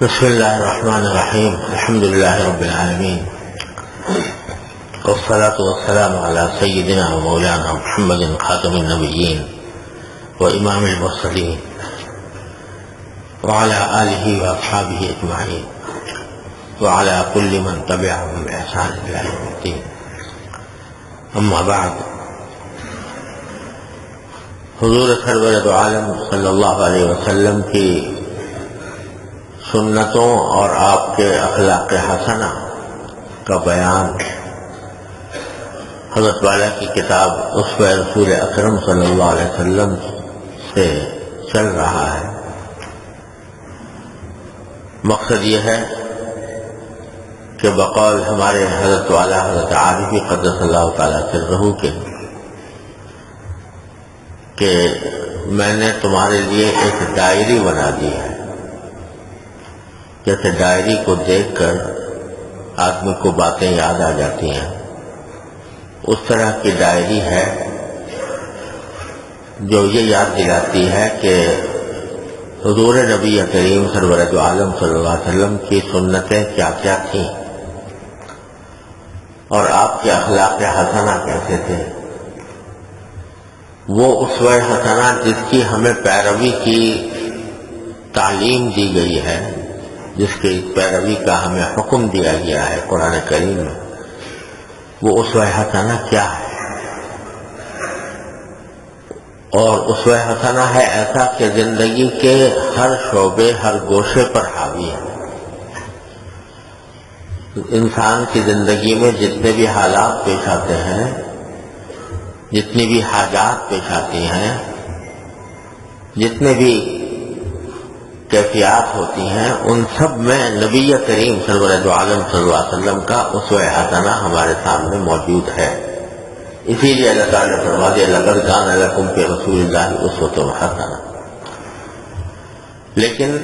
بسم الله الرحمن الرحيم. الحمد لله رب العالمين، والصلاة والسلام على سيدنا ومولانا محمد خاتم النبيين وإمام المرسلين وعلى آله وأصحابه أجمعين وعلى كل من تبعهم بإحسان إلى يوم الدين. أما بعد، حضور سرور دو عالم صلی اللہ علیہ وسلم کی سنتوں اور آپ کے اخلاق حسنہ کا بیان حضرت والا کی کتاب اسوہ رسول اکرم صلی اللہ علیہ وسلم سے چل رہا ہے۔ مقصد یہ ہے کہ بقول ہمارے حضرت والا حضرت عارفی قدس اللہ تعالیٰ سرہ کے کہ میں نے تمہارے لیے ایک ڈائری بنا دی ہے۔ جیسے ڈائری کو دیکھ کر آدمی کو باتیں یاد آ جاتی ہیں، اس طرح کی ڈائری ہے جو یہ یاد دلاتی ہے کہ حضور نبی کریم سرور دو عالم صلی اللہ علیہ وسلم کی سنتیں کیا کیا تھیں اور آپ کے اخلاق حسنہ کیسے تھے۔ وہ اسوہ حسنہ جس کی ہمیں پیروی کی تعلیم دی گئی ہے، جس کی پیروی کا ہمیں حکم دیا گیا ہے قرآن کریم میں، وہ اسوہ حسنہ کیا ہے؟ اور اسوہ حسنہ ہے ایسا کہ زندگی کے ہر شعبے، ہر گوشے پر حاوی ہے۔ انسان کی زندگی میں جتنے بھی حالات پیش آتے ہیں، جتنی بھی حاجات پیش آتی ہیں، جتنے بھی کیفیات ہوتی ہیں، ان سب میں نبی کریم سرور دو عالم صلی اللہ علیہ وسلم کا اسوہ حسنہ ہمارے سامنے موجود ہے۔ اسی لیے اللہ تعالیٰ نے فرما دیا لقد کان لکم فی رسول اللہ اسوۃ حسنہ۔ لیکن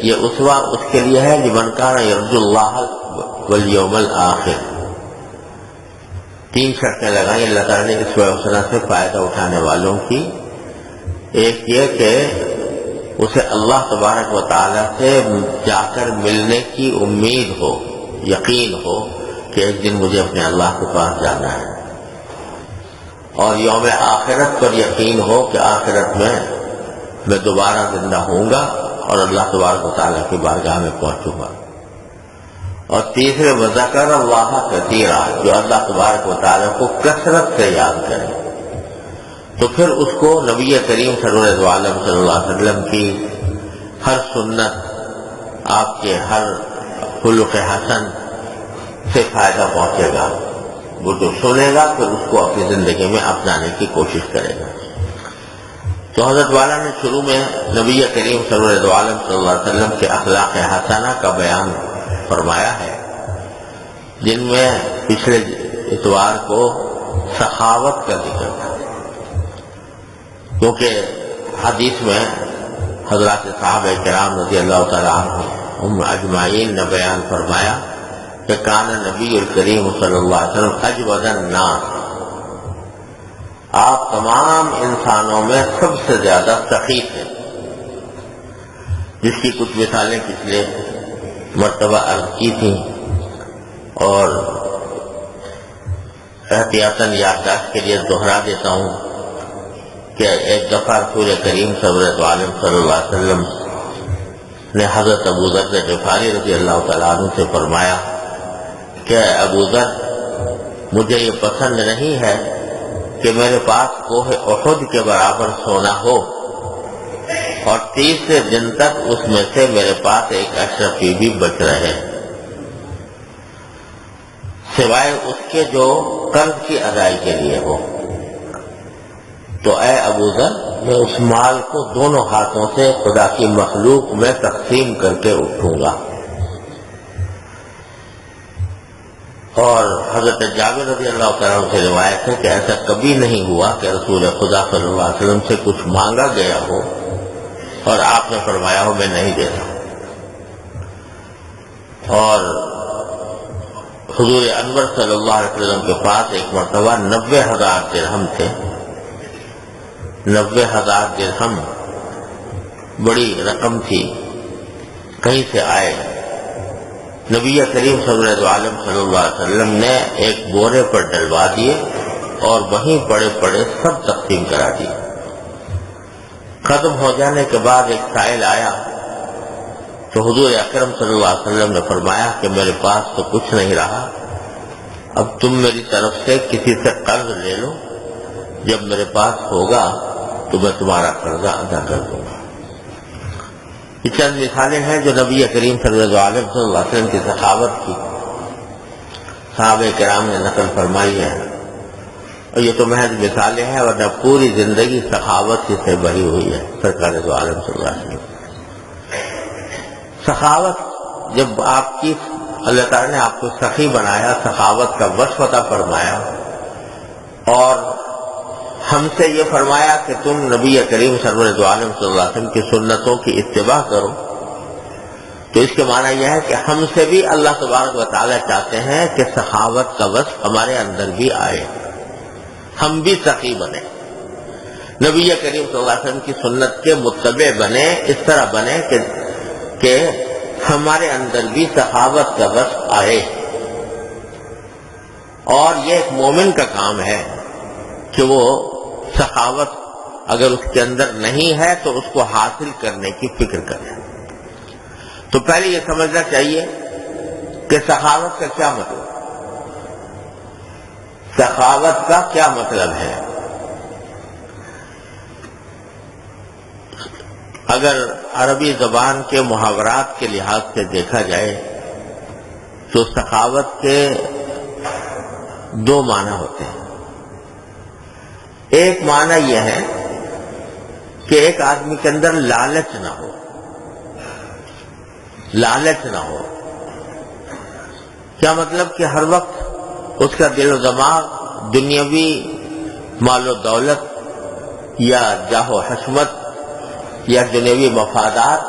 یہ اسوہ اس کے لیے ہے لمن کان یرجو اللہ والیوم الآخر۔ تین شرطیں لگائیں اللہ تعالیٰ نے اسوہ حسنہ سے فائدہ اٹھانے والوں کی۔ ایک یہ کہ اسے اللہ تبارک و تعالیٰ سے جا کر ملنے کی امید ہو، یقین ہو کہ ایک دن مجھے اپنے اللہ کے پاس جانا ہے، اور یوم آخرت پر یقین ہو کہ آخرت میں دوبارہ زندہ ہوں گا اور اللہ تبارک و تعالیٰ کی بارگاہ میں پہنچوں گا۔ اور تیسرے وذکر اللہ کثیرا، جو اللہ تبارک و تعالیٰ کو کثرت سے یاد کرے، تو پھر اس کو نبی کریم سرور دو عالم صلی اللہ علیہ وسلم کی ہر سنت، آپ کے ہر خلق حسن سے فائدہ پہنچے گا۔ وہ جو سنے گا پھر اس کو اپنی زندگی میں اپنانے کی کوشش کرے گا۔ تو حضرت والا نے شروع میں نبی کریم سرور دو عالم صلی اللہ علیہ وسلم کے اخلاق حسنہ کا بیان فرمایا ہے، جن میں پچھلے اتوار کو سخاوت کا ذکر تھا، کیونکہ حدیث میں حضرات صحابہ کرام رضی اللہ تعالیٰ عنہم اجمعین نے بیان فرمایا کہ کان نبی الکریم صلی اللہ علیہ وسلم اجود الناس، آپ تمام انسانوں میں سب سے زیادہ سخی تھے، جس کی کچھ مثالیں پچھلے مرتبہ عرض کی تھیں، اور احتیاطاً یادداشت کے لیے دوہرا دیتا ہوں کہ ایک دفعہ رسول کریم صلی عالم صلی اللہ علیہ وسلم نے حضرت ابو ذر غفاری رضی اللہ تعالیٰ عنہ سے فرمایا کہ ابو ذر، مجھے یہ پسند نہیں ہے کہ میرے پاس کوہ احد کے برابر سونا ہو اور 30 دن تک اس میں سے میرے پاس ایک اشرفی بھی بچ رہے، سوائے اس کے جو قرض کی ادائی کے لیے ہو۔ تو اے ابو ذر، میں اس مال کو دونوں ہاتھوں سے خدا کی مخلوق میں تقسیم کر کے اٹھوں گا۔ اور حضرت جابر رضی اللہ تعالیٰ سے روایت ہے کہ ایسا کبھی نہیں ہوا کہ رسول خدا صلی اللہ علیہ وسلم سے کچھ مانگا گیا ہو اور آپ نے فرمایا ہو میں نہیں دیتا۔ اور حضور انور صلی اللہ علیہ وسلم کے پاس ایک مرتبہ 90,000 درہم تھے۔ 90,000 درہم بڑی رقم تھی، کہیں سے آئے نبی کریم صلی اللہ علیہ وسلم نے ایک بورے پر ڈلوا دیے اور وہیں پڑے پڑے سب تقسیم کرا دیے۔ ختم ہو جانے کے بعد ایک سائل آیا تو حضور اکرم صلی اللہ علیہ وسلم نے فرمایا کہ میرے پاس تو کچھ نہیں رہا، اب تم میری طرف سے کسی سے قرض لے لو، جب میرے پاس ہوگا تو میں تمہارا قرضہ ادا کر دوں گا۔ یہ چند مثالیں ہیں جو نبی کریم صلی اللہ علیہ وسلم کی سخاوت کی صحابہ کرام نے نقل فرمائی ہے، اور یہ تو محض مثالیں ہیں ورنہ پوری زندگی سخاوت سے بھری ہوئی ہے سرکار دو عالم صلی اللہ علیہ وسلم۔ سخاوت جب آپ کی اللہ تعالیٰ نے آپ کو سخی بنایا، سخاوت کا وصف عطا فرمایا اور ہم سے یہ فرمایا کہ تم نبی کریم سرور دو عالم صلی اللہ علیہ وسلم کی سنتوں کی اتباع کرو، تو اس کے معنی یہ ہے کہ ہم سے بھی اللہ تبارک و تعالیٰ چاہتے ہیں کہ سخاوت کا وصف ہمارے اندر بھی آئے، ہم بھی سخی بنے، نبی کریم صلی اللہ علیہ وسلم کی سنت کے متبع بنے، اس طرح بنے کہ ہمارے اندر بھی سخاوت کا وصف آئے۔ اور یہ ایک مومن کا کام ہے کہ وہ سخاوت اگر اس کے اندر نہیں ہے تو اس کو حاصل کرنے کی فکر کرے۔ تو پہلے یہ سمجھنا چاہیے کہ سخاوت کا کیا مطلب، سخاوت کا کیا مطلب ہے۔ اگر عربی زبان کے محاورات کے لحاظ سے دیکھا جائے تو سخاوت کے دو معنی ہوتے ہیں۔ ایک معنی یہ ہے کہ ایک آدمی کے اندر لالچ نہ ہو، لالچ نہ ہو، کیا مطلب کہ ہر وقت اس کا دل و دماغ دنیاوی مال و دولت یا جاہ و حشمت یا دنیاوی مفادات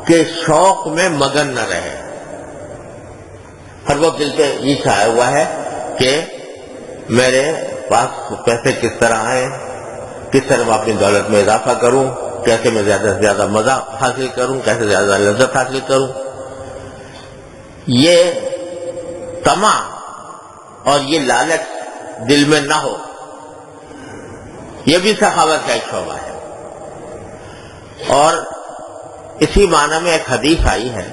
کے شوق میں مگن نہ رہے۔ ہر وقت دل پہ یہ چھایا ہوا ہے کہ میرے پاس پیسے کس طرح آئیں، کس طرح میں اپنی دولت میں اضافہ کروں، کیسے میں زیادہ سے زیادہ مزہ حاصل کروں، کیسے زیادہ لذت حاصل کروں۔ یہ طمع اور یہ لالچ دل میں نہ ہو، یہ بھی سخاوت کا ایک شعبہ ہے۔ اور اسی معنی میں ایک حدیث آئی ہے،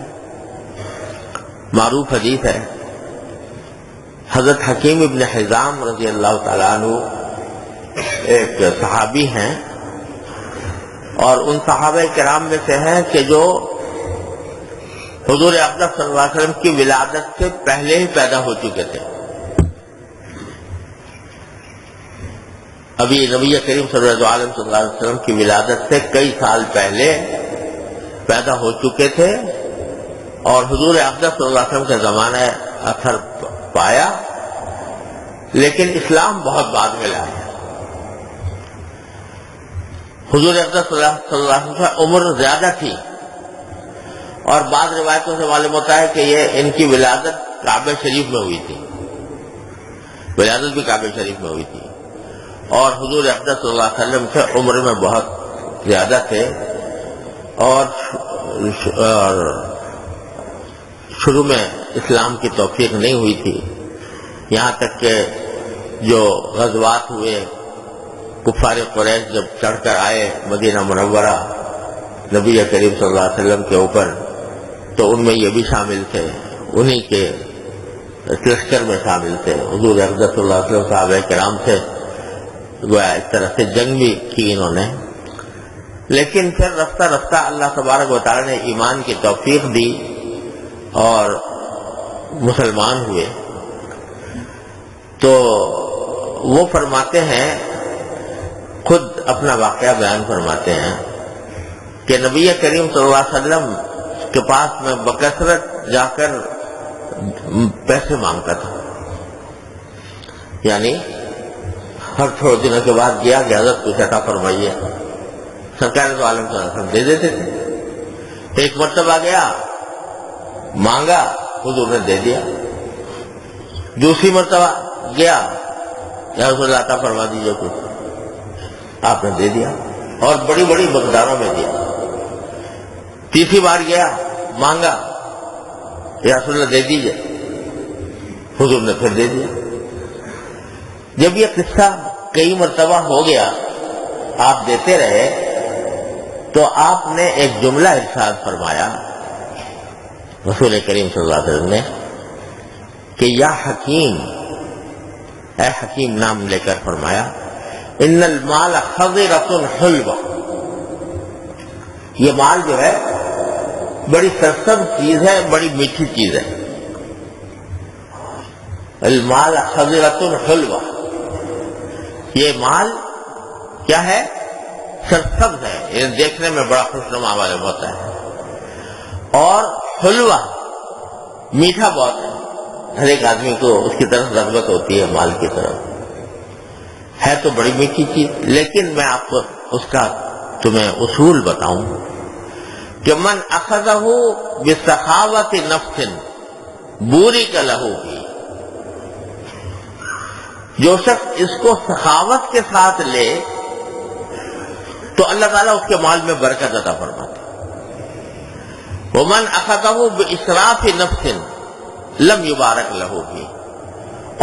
معروف حدیث ہے، حضرت حکیم ابن حزام رضی اللہ تعالیٰ عنہ ایک صحابی ہیں اور ان صحابہ کرام میں سے ہیں کہ جو حضور اقدس صلی اللہ علیہ وسلم کی ولادت سے پہلے ہی پیدا ہو چکے تھے۔ ابھی نبی کریم صلی اللہ علیہ وسلم کی ولادت سے کئی سال پہلے پیدا ہو چکے تھے اور حضور اقدس صلی اللہ علیہ وسلم کا زمانہ اثر پایا، لیکن اسلام بہت بعد میں لایا۔ حضور اقدس صلی اللہ علیہ وسلم کی عمر زیادہ تھی اور بعض روایتوں سے معلوم ہوتا ہے کہ یہ ان کی ولادت کعبہ شریف میں ہوئی تھی، ولادت بھی کعبہ شریف میں ہوئی تھی، اور حضور اقدس صلی اللہ علیہ وسلم سے عمر میں بہت زیادہ تھے اور شروع میں اسلام کی توفیق نہیں ہوئی تھی، یہاں تک کہ جو غزوات ہوئے، کفار قریش جب چڑھ کر آئے مدینہ منورہ نبی کریم صلی اللہ علیہ وسلم کے اوپر تو ان میں یہ بھی شامل تھے، انہی کے لشکر میں شامل تھے۔ حضور اقدس صلی اللہ علیہ وسلم صحابہ کرام سے گویا اس طرح سے جنگ بھی کی انہوں نے، لیکن پھر رفتہ رفتہ اللہ تبارک و تعالی نے ایمان کی توفیق دی اور مسلمان ہوئے۔ تو وہ فرماتے ہیں، خود اپنا واقعہ بیان فرماتے ہیں کہ نبی کریم صلی اللہ علیہ وسلم کے پاس میں بکثرت جا کر پیسے مانگتا تھا، یعنی ہر تھوڑے دنوں کے بعد گیا کہ حضرت کچھ عطا فرمائیے، سرکار تو عالم صلی اللہ علیہ وسلم دے دیتے تھے۔ ایک مرتبہ گیا، مانگا، حضور نے دے دیا۔ دوسری مرتبہ گیا، یا رسول اللہ عطا فرما دیجیے کچھ، آپ نے دے دیا اور بڑی بڑی مقداروں میں دیا۔ تیسری بار گیا، مانگا، یا رسول اللہ دے دیجئے. حضور نے پھر دے دیا. جب یہ قصہ کئی مرتبہ ہو گیا، آپ دیتے رہے، تو آپ نے ایک جملہ ارشاد فرمایا رسول کریم صلی اللہ علیہ وسلم نے کہ یا حکیم، اے حکیم نام لے کر فرمایا ان المال خضرۃ حلوہ، یہ مال جو ہے بڑی سرسبز چیز ہے، بڑی میٹھی چیز ہے. المال خضرۃ حلوہ، یہ مال کیا ہے؟ سرسبز ہے، یہ دیکھنے میں بڑا خوشنما معلوم ہوتا ہے، اور حلوہ میٹھا بہت ہے. ہر ایک آدمی کو اس کی طرف رغبت ہوتی ہے مال کی طرف، ہے تو بڑی میٹھی چیز. لیکن میں آپ کو اس کا تمہیں اصول بتاؤں کہ من اخذہ بسخاوت نفس بورک لہ فیہ، جو شخص اس کو سخاوت کے ساتھ لے تو اللہ تعالیٰ اس کے مال میں برکت عطا فرماتے. ومن اخذہ باسراف نفس لم یبارک لہ فیہ،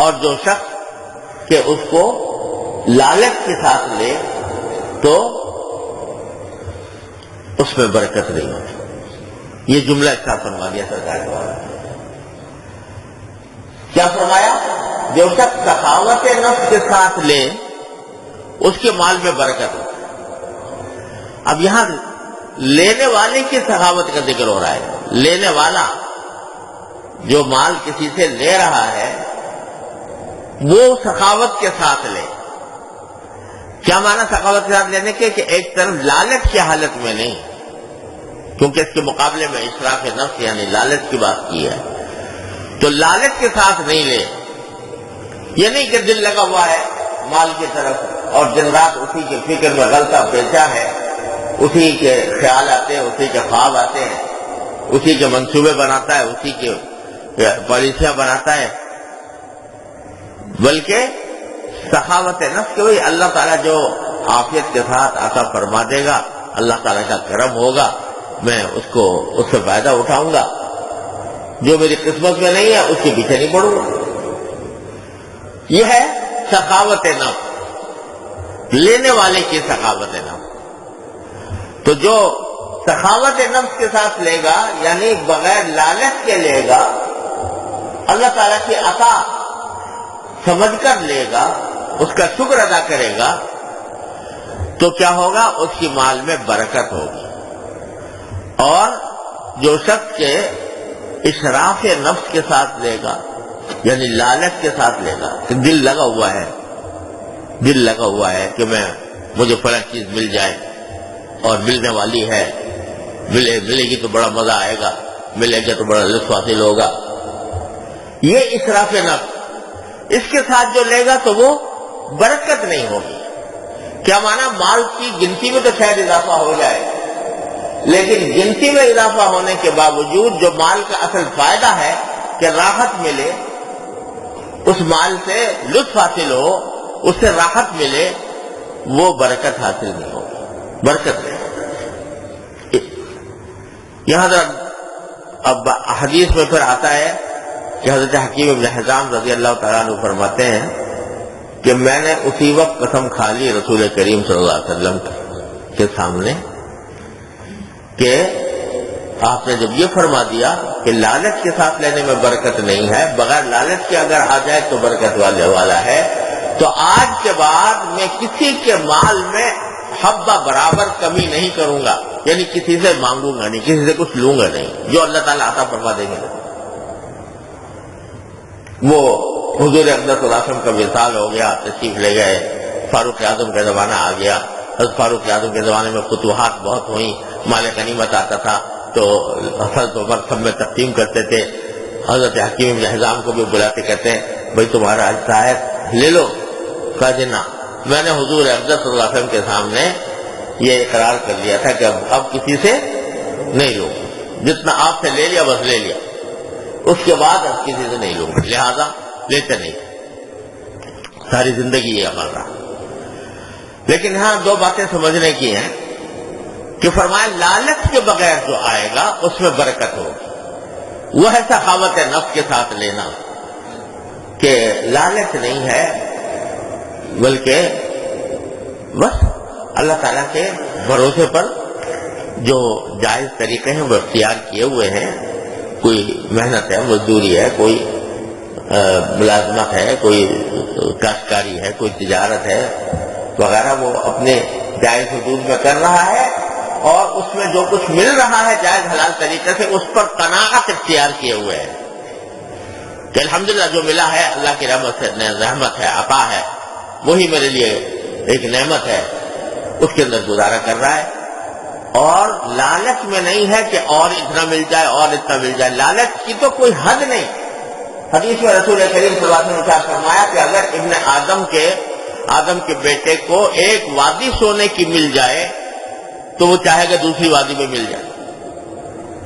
اور جو شخص کہ اس کو لالچ کے ساتھ لے تو اس میں برکت نہیں ہوتی. یہ جملہ اس کا فرما دیا سرکار نے. کیا فرمایا؟ جو شخص سخاوت نفس کے ساتھ لے اس کے مال میں برکت ہوتی. اب یہاں لینے والے کی سخاوت کا ذکر ہو رہا ہے. لینے والا جو مال کسی سے لے رہا ہے وہ سخاوت کے ساتھ لے. کیا معنی سخاوت کے ساتھ لینے کے؟ کہ ایک طرف لالچ کی حالت میں نہیں، کیونکہ اس کے مقابلے میں اسراف نفس یعنی لالچ کی بات کی ہے. تو لالچ کے ساتھ نہیں لے. یہ نہیں کہ دل لگا ہوا ہے مال کی طرف اور دن رات اسی کے فکر میں غلطہ بیچا ہے، اسی کے خیال آتے ہیں، اسی کے خواب آتے ہیں، اسی کے منصوبے بناتا ہے، اسی کے پالیسیاں بناتا ہے. بلکہ سخاوت نفس کہ بھئی اللہ تعالیٰ جو عافیت کے ساتھ عطا فرما دے گا، اللہ تعالیٰ کا کرم ہوگا، میں اس سے فائدہ اٹھاؤں گا. جو میری قسمت میں نہیں ہے اس کے پیچھے نہیں پڑوں گا. یہ ہے سخاوت نفس، لینے والے کی سخاوت نفس. تو جو سخاوت نفس کے ساتھ لے گا یعنی بغیر لالچ کے لے گا، اللہ تعالیٰ کی عطا سمجھ کر لے گا، اس کا شکر ادا کرے گا، تو کیا ہوگا؟ اس کی مال میں برکت ہوگی. اور جو شخص کے اشراف نفس کے ساتھ لے گا یعنی لالچ کے ساتھ لے گا، کہ دل لگا ہوا ہے کہ مجھے فلاں چیز مل جائے اور ملنے والی ہے، ملے گی تو بڑا مزہ آئے گا، ملے گا تو بڑا لطف حاصل ہوگا. یہ اسراف نفس. اس کے ساتھ جو لے گا تو وہ برکت نہیں ہوگی. کیا معنی؟ مال کی گنتی میں تو شاید اضافہ ہو جائے، لیکن گنتی میں اضافہ ہونے کے باوجود جو مال کا اصل فائدہ ہے کہ راحت ملے، اس مال سے لطف حاصل ہو، اس سے راحت ملے، وہ برکت حاصل نہیں ہوگی. برکت نہیں. یہاں اب حدیث میں پھر آتا ہے کہ حضرت حکیم بن حزام رضی اللہ تعالیٰ عنہ فرماتے ہیں کہ میں نے اسی وقت قسم کھا لی رسول کریم صلی اللہ علیہ وسلم کے سامنے کہ آپ نے جب یہ فرما دیا کہ لالچ کے ساتھ لینے میں برکت نہیں ہے، بغیر لالچ کے اگر آ جائے تو برکت والا ہے، تو آج کے بعد میں کسی کے مال میں حبہ برابر کمی نہیں کروں گا. یعنی کسی سے مانگوں گا نہیں، کسی سے کچھ لوں گا نہیں، جو اللہ تعالیٰ عطا فرما دیں گے. وہ حضور اقدس صلی اللہ علیہ وسلم کا وصال ہو گیا، تشریف لے گئے، فاروق اعظم کا زمانہ آ گیا. حضرت فاروق اعظم کے زمانے میں فتوحات بہت ہوئیں، مال غنیمت آتا تھا تو حضرت عمر سب میں تقسیم کرتے تھے. حضرت حکیم بن حزام کو بھی بلاتے کہتے ہیں بھائی تمہارا حصہ ہے لے لو. کہا جی نہ، میں نے حضور اقدس صلی اللہ علیہ وسلم کے سامنے یہ اقرار کر لیا تھا کہ اب کسی سے نہیں لوں، جتنا آپ سے لے لیا بس لے لیا، اس کے بعد اب کسی سے نہیں لوں گا، لہذا لیتے نہیں. ساری زندگی یہ عمل رہا. لیکن یہاں دو باتیں سمجھنے کی ہیں کہ فرمایا لالچ کے بغیر جو آئے گا اس میں برکت ہوگی. وہ ہے سخاوت نفس کے ساتھ لینا کہ لالچ نہیں ہے، بلکہ بس اللہ تعالیٰ کے بھروسے پر جو جائز طریقے ہیں وہ اختیار کیے ہوئے ہیں. کوئی محنت ہے، مزدوری ہے، کوئی ملازمت ہے، کوئی کاشتکاری ہے، کوئی تجارت ہے وغیرہ، وہ اپنے جائز حدود میں کر رہا ہے، اور اس میں جو کچھ مل رہا ہے جائز حلال طریقے سے اس پر قناعت اختیار کیے ہوئے ہیں کہ الحمدللہ جو ملا ہے اللہ کی رحمت ہے، عطا ہے، وہی میرے لیے ایک نعمت ہے، اس کے اندر گزارا کر رہا ہے. اور لالچ میں نہیں ہے کہ اور اتنا مل جائے اور اتنا مل جائے، لالچ کی تو کوئی حد نہیں. حدیث میں رسول کریم صلی اللہ علیہ وسلم نے فرمایا کہ اگر ابن آدم کے بیٹے کو ایک وادی سونے کی مل جائے تو وہ چاہے گا دوسری وادی میں مل جائے،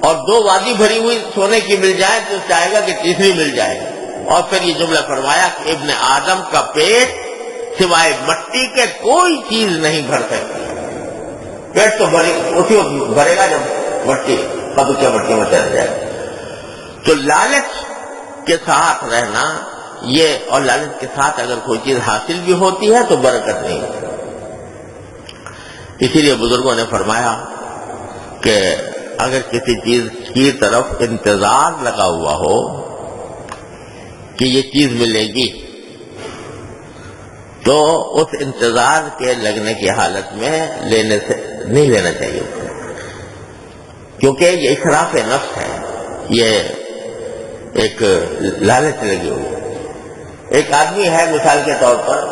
اور 2 وادی بھری ہوئی سونے کی مل جائے تو چاہے گا کہ تیسری مل جائے. اور پھر یہ جملہ فرمایا کہ ابن آدم کا پیٹ سوائے مٹی کے کوئی چیز نہیں بھر سکتی. پیٹ تو اسی وقت بھرے گا جب مٹی مٹی میں چل جائے. تو لالچ کے ساتھ رہنا یہ، اور لالچ کے ساتھ اگر کوئی چیز حاصل بھی ہوتی ہے تو برکت نہیں ہوتی. اسی لیے بزرگوں نے فرمایا کہ اگر کسی چیز کی طرف انتظار لگا ہوا ہو کہ یہ چیز ملے گی تو اس انتظار کے لگنے کی حالت میں نہیں لینا چاہیے، کیونکہ یہ اسراف نفس ہے، یہ ایک لالچ لگی ہوئی. ایک آدمی ہے مثال کے طور پر،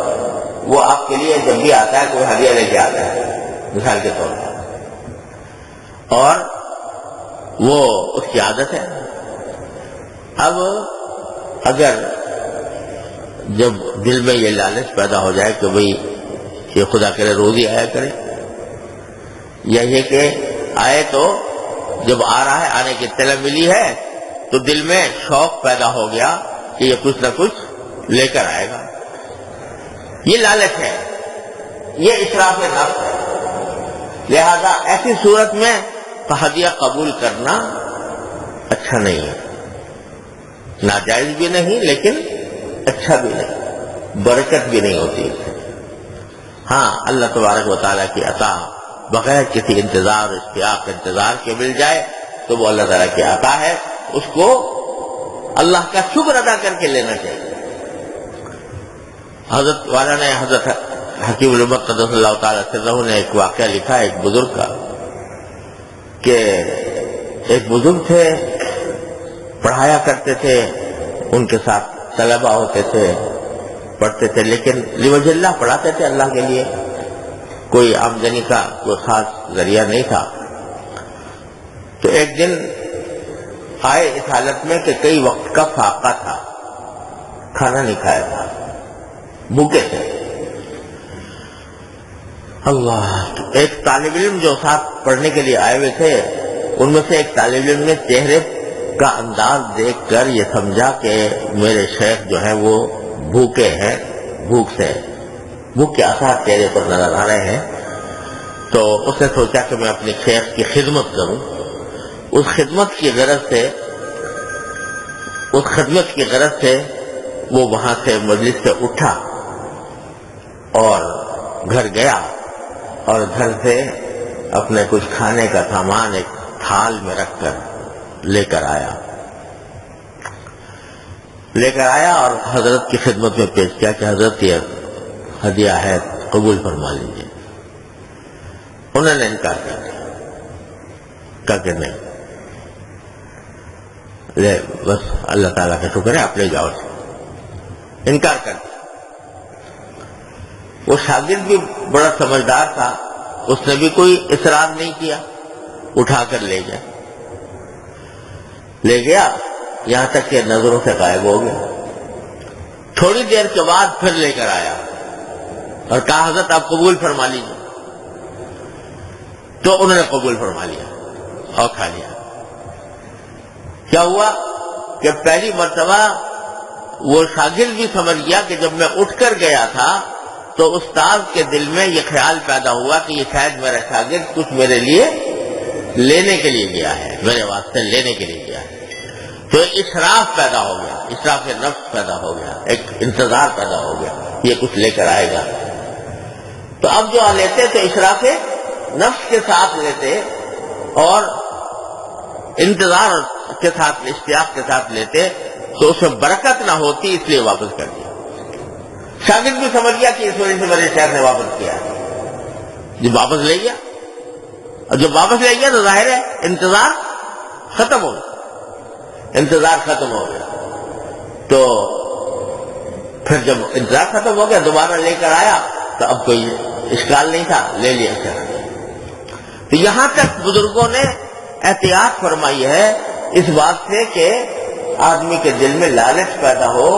وہ آپ کے لیے جب بھی آتا ہے کوئی ہدیہ لے کے آتا ہے مثال کے طور پر، اور وہ اس کی عادت ہے. اب اگر جب دل میں یہ لالچ پیدا ہو جائے کہ بھئی یہ خدا کرے روز ہی آیا کرے، یا یہ کہ آئے تو جب آ رہا ہے آنے کی اطلاع ملی ہے تو دل میں شوق پیدا ہو گیا کہ یہ کچھ نہ کچھ لے کر آئے گا، یہ لالچ ہے، یہ اسراف نفس ہے. لہذا ایسی صورت میں ہدیہ قبول کرنا اچھا نہیں ہے، ناجائز بھی نہیں لیکن اچھا بھی نہیں، برکت بھی نہیں ہوتی. ہاں اللہ تبارک و تعالیٰ کی عطا بغیر کسی انتظار اشتیاق انتظار کے مل جائے تو وہ اللہ تعالیٰ کی عطا ہے، اس کو اللہ کا شکر ادا کر کے لینا چاہیے. حضرت والا نے حضرت حکیم الامت قدس اللہ تعالیٰ سرہ نے ایک واقعہ لکھا ہے ایک بزرگ کا، کہ ایک بزرگ تھے، پڑھایا کرتے تھے، ان کے ساتھ طلبہ ہوتے تھے، پڑھتے تھے، لیکن لوجہ اللہ پڑھاتے تھے اللہ کے لیے، کوئی آمدنی کا کوئی خاص ذریعہ نہیں تھا. تو ایک دن آئے اس حالت میں کہ کئی وقت کا فاقہ تھا، کھانا نہیں کھایا تھا، بھوکے تھے. اللہ، ایک طالب علم جو ساتھ پڑھنے کے لیے آئے ہوئے تھے، ان میں سے ایک طالب علم نے چہرے کا انداز دیکھ کر یہ سمجھا کہ میرے شیخ جو ہے وہ بھوکے ہیں، بھوک کے آثار چہرے پر نظر آ رہے ہیں. تو اس نے سوچا کہ میں اپنے شیخ کی خدمت کروں. اس خدمت کی غرض سے وہ وہاں سے مجلس سے اٹھا اور گھر گیا، اور گھر سے اپنے کچھ کھانے کا سامان ایک تھال میں رکھ کر لے کر آیا اور حضرت کی خدمت میں پیش کیا کہ حضرت یہ ہدیہ ہے، قبول فرما لیجیے. انہوں نے انکار کر دیا، کہا کہ نہیں، لے بس اللہ تعالیٰ کا شکر ہے، آپ لے جاؤ. انکار کر دیا. وہ شاگرد بھی بڑا سمجھدار تھا، اس نے بھی کوئی اصرار نہیں کیا، اٹھا کر لے گیا یہاں تک کہ نظروں سے غائب ہو گیا. تھوڑی دیر کے بعد پھر لے کر آیا اور کہا حضرت آپ قبول فرما لیجیے. تو انہوں نے قبول فرما لیا اور کھا لیا. کیا ہوا کہ پہلی مرتبہ وہ شاگرد بھی سمجھ گیا کہ جب میں اٹھ کر گیا تھا تو استاد کے دل میں یہ خیال پیدا ہوا کہ یہ شاید میرا شاگرد کچھ میرے لیے لینے کے لیے گیا ہے، میرے واسطے لینے کے لیے گیا ہے. تو اسراف پیدا ہو گیا، اسراف نفس پیدا ہو گیا، ایک انتظار پیدا ہو گیا یہ کچھ لے کر آئے گا. تو اب جو لیتے تو اسراف نفس کے ساتھ لیتے اور انتظار کے ساتھ، اشتیاق کے ساتھ لیتے تو اس میں برکت نہ ہوتی، اس لیے واپس کر دیا. شاگرد بھی سمجھ گیا کہ اس وجہ سے میرے شیخ نے واپس کیا، جب واپس لے گیا، اور جب واپس لے گیا تو ظاہر ہے انتظار ختم ہو گیا، انتظار ختم ہو گیا. تو پھر جب انتظار ختم ہو گیا دوبارہ لے کر آیا تو اب کوئی اشکال نہیں تھا، لے لیا شیخ. تو یہاں تک بزرگوں نے احتیاط فرمائی ہے اس بات سے کہ آدمی کے دل میں لالچ پیدا ہو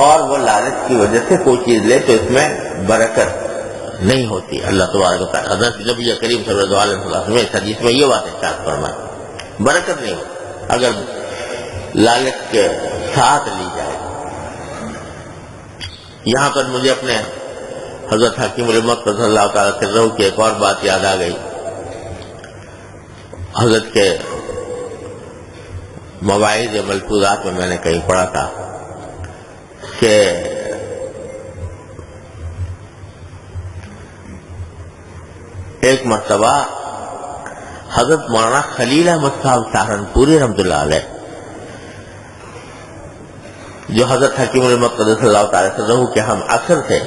اور وہ لالچ کی وجہ سے کوئی چیز لے تو اس میں برکت نہیں ہوتی. اللہ تبارک و تعالیٰ حضرت نبی کریم صلی اللہ علیہ وسلم اس حدیث میں یہ بات ارشاد فرمائی، برکت نہیں ہوتی اگر لالچ کے ساتھ لی جائے. یہاں پر مجھے اپنے حضرت حکیم الامت رضی اللہ تعالیٰ عنہ کی ایک اور بات یاد آ گئی. حضرت کے مواعظ ملفوظات میں میں نے کہیں پڑھا تھا کہ ایک مرتبہ حضرت مولانا خلیل احمد صاحب سہارنپوری رحمۃ اللہ علیہ، جو حضرت حکیم الامت صلی اللہ تعالی وسلم کے ہم عصر تھے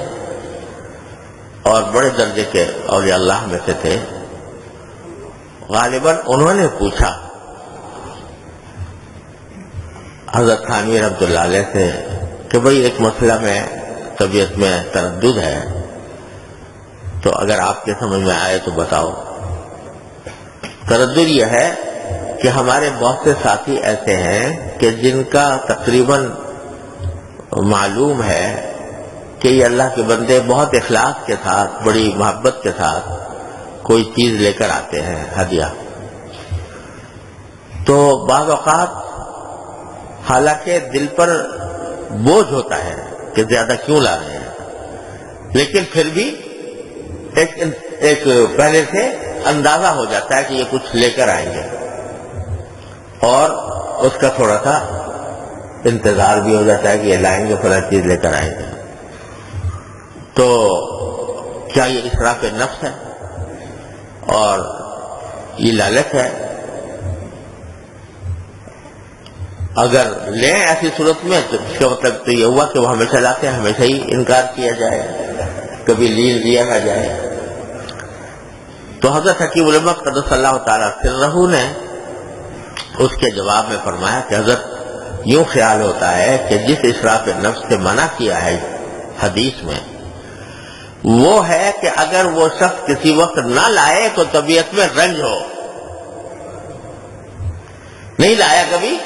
اور بڑے درجے کے اولیاء اللہ میں سے تھے، غالباً انہوں نے پوچھا حضرت تھانوی رحمۃ اللہ علیہ سے کہ بھئی ایک مسئلہ میں طبیعت میں تردد ہے، تو اگر آپ کے سمجھ میں آئے تو بتاؤ. تردد یہ ہے کہ ہمارے بہت سے ساتھی ایسے ہیں کہ جن کا تقریباً معلوم ہے کہ یہ اللہ کے بندے بہت اخلاص کے ساتھ، بڑی محبت کے ساتھ کوئی چیز لے کر آتے ہیں ہدیہ، تو بعض اوقات حالانکہ دل پر بوجھ ہوتا ہے کہ زیادہ کیوں لا رہے ہیں، لیکن پھر بھی ایک پہلے سے اندازہ ہو جاتا ہے کہ یہ کچھ لے کر آئیں گے اور اس کا تھوڑا سا انتظار بھی ہو جاتا ہے کہ یہ لائیں گے، فلاں چیز لے کر آئیں گے. تو کیا یہ اسراف نفس ہے اور یہ لالچ ہے؟ اگر لیں ایسی صورت میں تو اس کا مطلب تو یہ ہوا کہ وہ ہمیشہ لاتے ہیں، ہمیشہ ہی انکار کیا جائے، کبھی لیا نہ جائے. تو حضرت حکیم الامت قدس اللہ تعالیٰ سرہ نے اس کے جواب میں فرمایا کہ حضرت یوں خیال ہوتا ہے کہ جس اسراف نفس سے منع کیا ہے حدیث میں وہ ہے کہ اگر وہ شخص کسی وقت نہ لائے تو طبیعت میں رنج ہو، نہیں لایا کبھی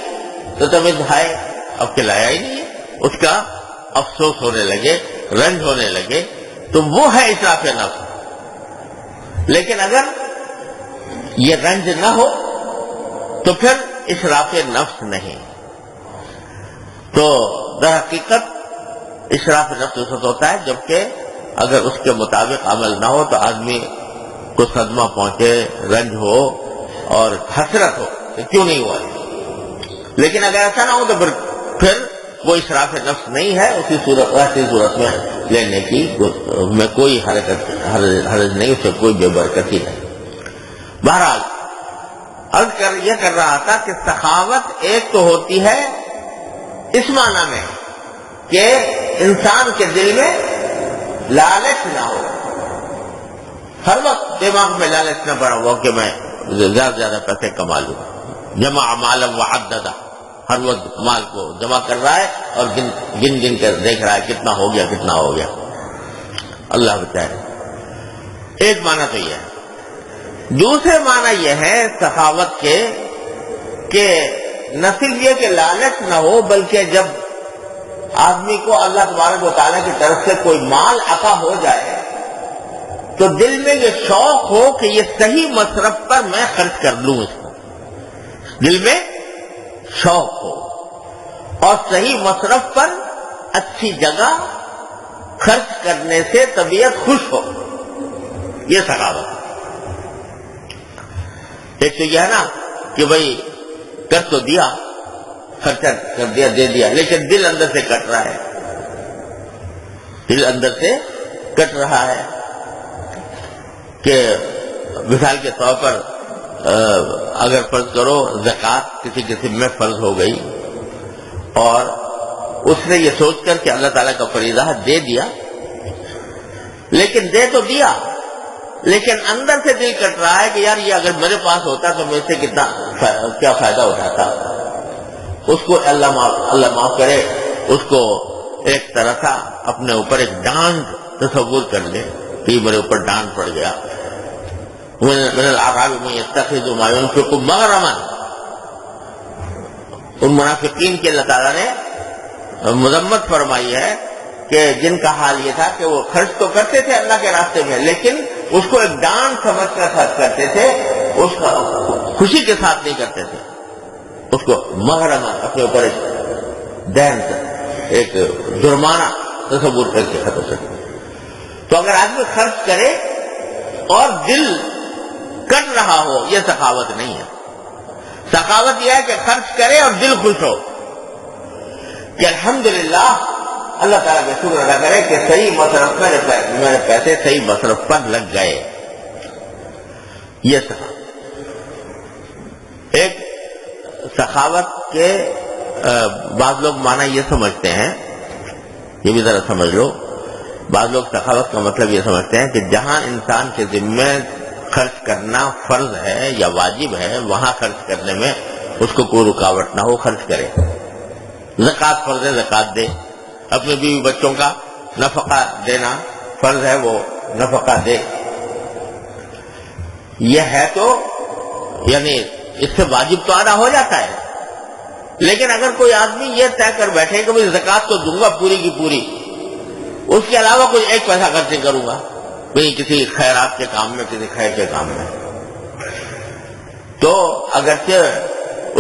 تو طبیعت بھائی اب کہ لایا ہی نہیں ہے، اس کا افسوس ہونے لگے، رنج ہونے لگے، تو وہ ہے اسراف نفس. لیکن اگر یہ رنج نہ ہو تو پھر اسراف نفس نہیں. تو در حقیقت اسراف نفس اس وقت ہوتا ہے جبکہ اگر اس کے مطابق عمل نہ ہو تو آدمی کو صدمہ پہنچے، رنج ہو اور حسرت ہو کہ کیوں نہیں ہوا. لیکن اگر ایسا نہ ہو تو پھر وہ اسراف نفس نہیں ہے، ایسی صورت میں لینے کی میں کوئی حرج نہیں، اس سے کوئی بے برکتی نہیں. بہرحال عرض یہ کر رہا تھا کہ سخاوت ایک تو ہوتی ہے اس معنی میں کہ انسان کے دل میں لالچ نہ ہو، ہر وقت دماغ میں لالچ نہ پڑا ہوا کہ میں زیادہ سے زیادہ پیسے کما لوں، جمع مالا وعددا، ہر وقت مال کو جمع کر رہا ہے اور گن کر دیکھ رہا ہے کتنا ہو گیا کتنا ہو گیا. اللہ بچائے. ایک معنی تو یہ ہے. دوسرے معنی یہ ہے سخاوت کے کہ نہ صرف یہ کہ لالچ نہ ہو بلکہ جب آدمی کو اللہ تبارک و تعالیٰ کی طرف سے کوئی مال عطا ہو جائے تو دل میں یہ شوق ہو کہ یہ صحیح مصرف پر میں خرچ کر لوں، اس کو دل میں شوق ہو اور صحیح مصرف پر اچھی جگہ خرچ کرنے سے طبیعت خوش ہو. یہ سخاوت. ایک تو یہ ہے نا کہ بھئی کر تو دیا خرچہ کر دیا، دے دیا، لیکن دل اندر سے کٹ رہا ہے، دل اندر سے کٹ رہا ہے. کہ مثال کے طور پر اگر فرض کرو زکوٰۃ کسی قسم میں فرض ہو گئی اور اس نے یہ سوچ کر کہ اللہ تعالیٰ کا فریضہ دے دیا، لیکن دے تو دیا لیکن اندر سے دل کٹ رہا ہے کہ یار یہ اگر میرے پاس ہوتا تو مجھ سے کیا فائدہ اٹھاتا. اس کو اللہ معاف کرے، اس کو ایک طرح کا اپنے اوپر ایک ڈانٹ تصور کر لے کہ میرے اوپر ڈانٹ پڑ گیا. من الاعراب من يتخذ ما ينفق مغرما، ان منافقین کے اللہ تعالیٰ نے مذمت فرمائی ہے کہ جن کا حال یہ تھا کہ وہ خرچ تو کرتے تھے اللہ کے راستے میں، لیکن اس کو ایک ڈانٹ سمجھ کر خرچ کرتے تھے، اس کا خوشی کے ساتھ نہیں کرتے تھے، اس کو مغرما اپنے اوپر ایک دین، ایک جرمانہ تصور کر کے خرچ کرتے. تو اگر آدمی خرچ کرے اور دل کٹ رہا ہو، یہ سخاوت نہیں ہے. سخاوت یہ ہے کہ خرچ کرے اور دل خوش ہو کہ الحمدللہ اللہ تعالیٰ کا شکر ادا کرے کہ صحیح مصرف میرے پیسے صحیح مصرف پر لگ گئے. یہ سخاوت. ایک سخاوت کے بعض لوگ معنی یہ سمجھتے ہیں، یہ بھی ذرا سمجھ لو، بعض لوگ سخاوت کا مطلب یہ سمجھتے ہیں کہ جہاں انسان کے ذمہ خرچ کرنا فرض ہے یا واجب ہے وہاں خرچ کرنے میں اس کو کوئی رکاوٹ نہ ہو، خرچ کرے. زکوٰۃ فرض ہے، زکوٰۃ دے. اپنے بیوی بچوں کا نفقہ دینا فرض ہے، وہ نفقہ دے. یہ ہے تو یعنی اس سے واجب تو ادا ہو جاتا ہے. لیکن اگر کوئی آدمی یہ طے کر بیٹھے کہ میں زکوٰۃ تو دوں گا پوری کی پوری، اس کے علاوہ کوئی ایک پیسہ خرچ نہیں کروں گا بھئی کسی خیرات کے کام میں، کسی خیر کے کام میں، تو اگرچہ